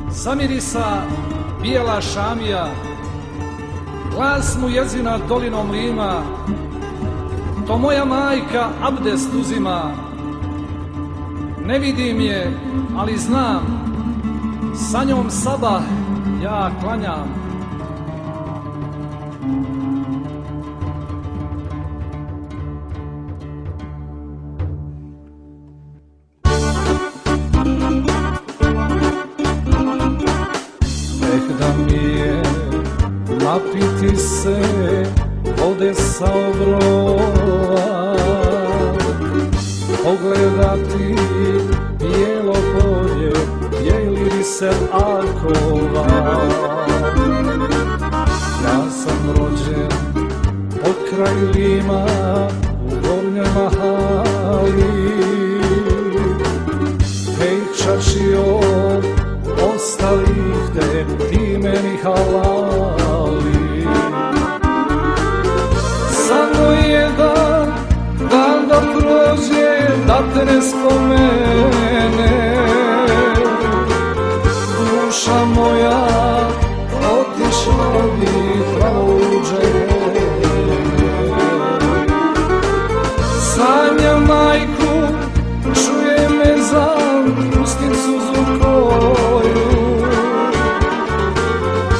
Zamirisa bijela šamija, glas mu jezina dolinom Lima, to moja majka abdest uzima. Ne vidim je, ali znam, sa njom sabah ja klanjam. Da mi je napiti se vode sa obrova, pogledati bijelo polje, bijeli riser alkova. Ja sam rođen pokraj Lima u Gornjoj Mahali, hej čačio ostalih te ti meni halali. Samo jedan dan da prođe, da te ne spomene, duša moja otišla bi pravo u džene. Sanjam majku, čuje me zan, pustim suzu koju,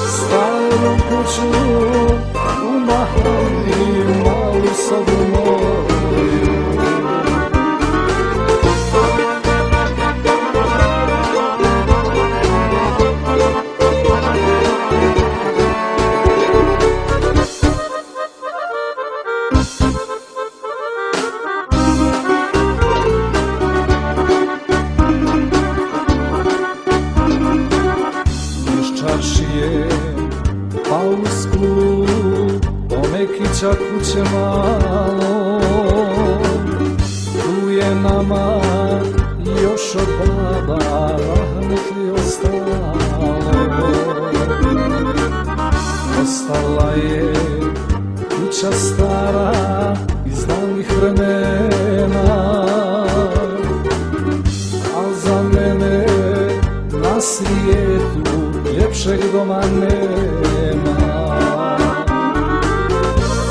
staru kuću u Mahali, malu sobu moju. Pa u sklu do Mekića kuće malo, tu je nama još od baba rahmetli ostalo. Ostala je kuća stara iz davnih vremena, a za mene na svijetu ljepšeg doma nema.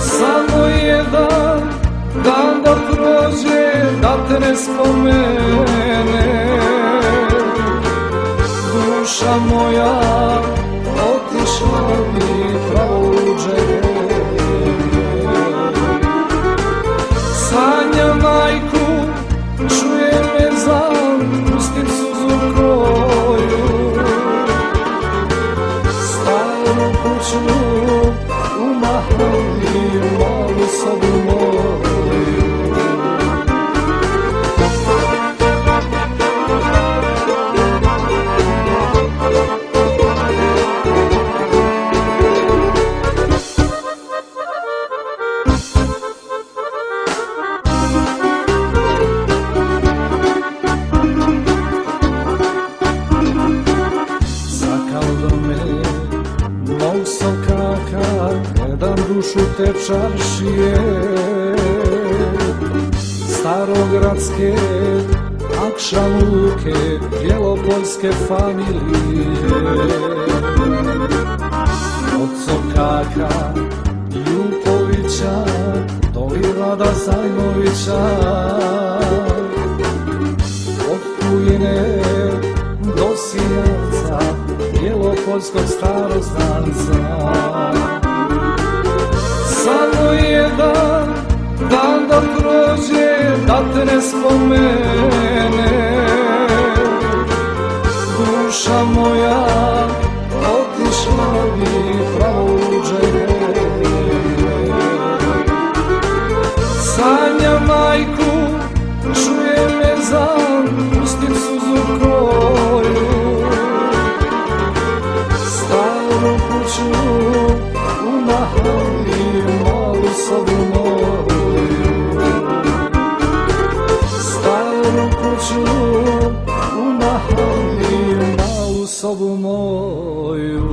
Samo jedan dan da prođe, da te ne spomene, duša moja otišla bi pravo u džene. Sanjam majku, čuje me zan, pustim suzu koju, staru kuću u Mahali, malu sobu moju. Mog sokaka, gledam dušu te čaršije, starogradske akšamuke, bjelopoljske familije. Od sokaka Jukovića do Livada Zajmovića, od Kujine do Sinjavca, bjelopoljskog starozdanca. Samo jedan dan da prođe, da te ne spomene, duša moja otišla bi pravo u džene. Sanjam majku, čuje me zan, pustim suzu koju, staru kuću u Mahali, malu sobu moju. Staru kuću u Mahali, malu sobu moju.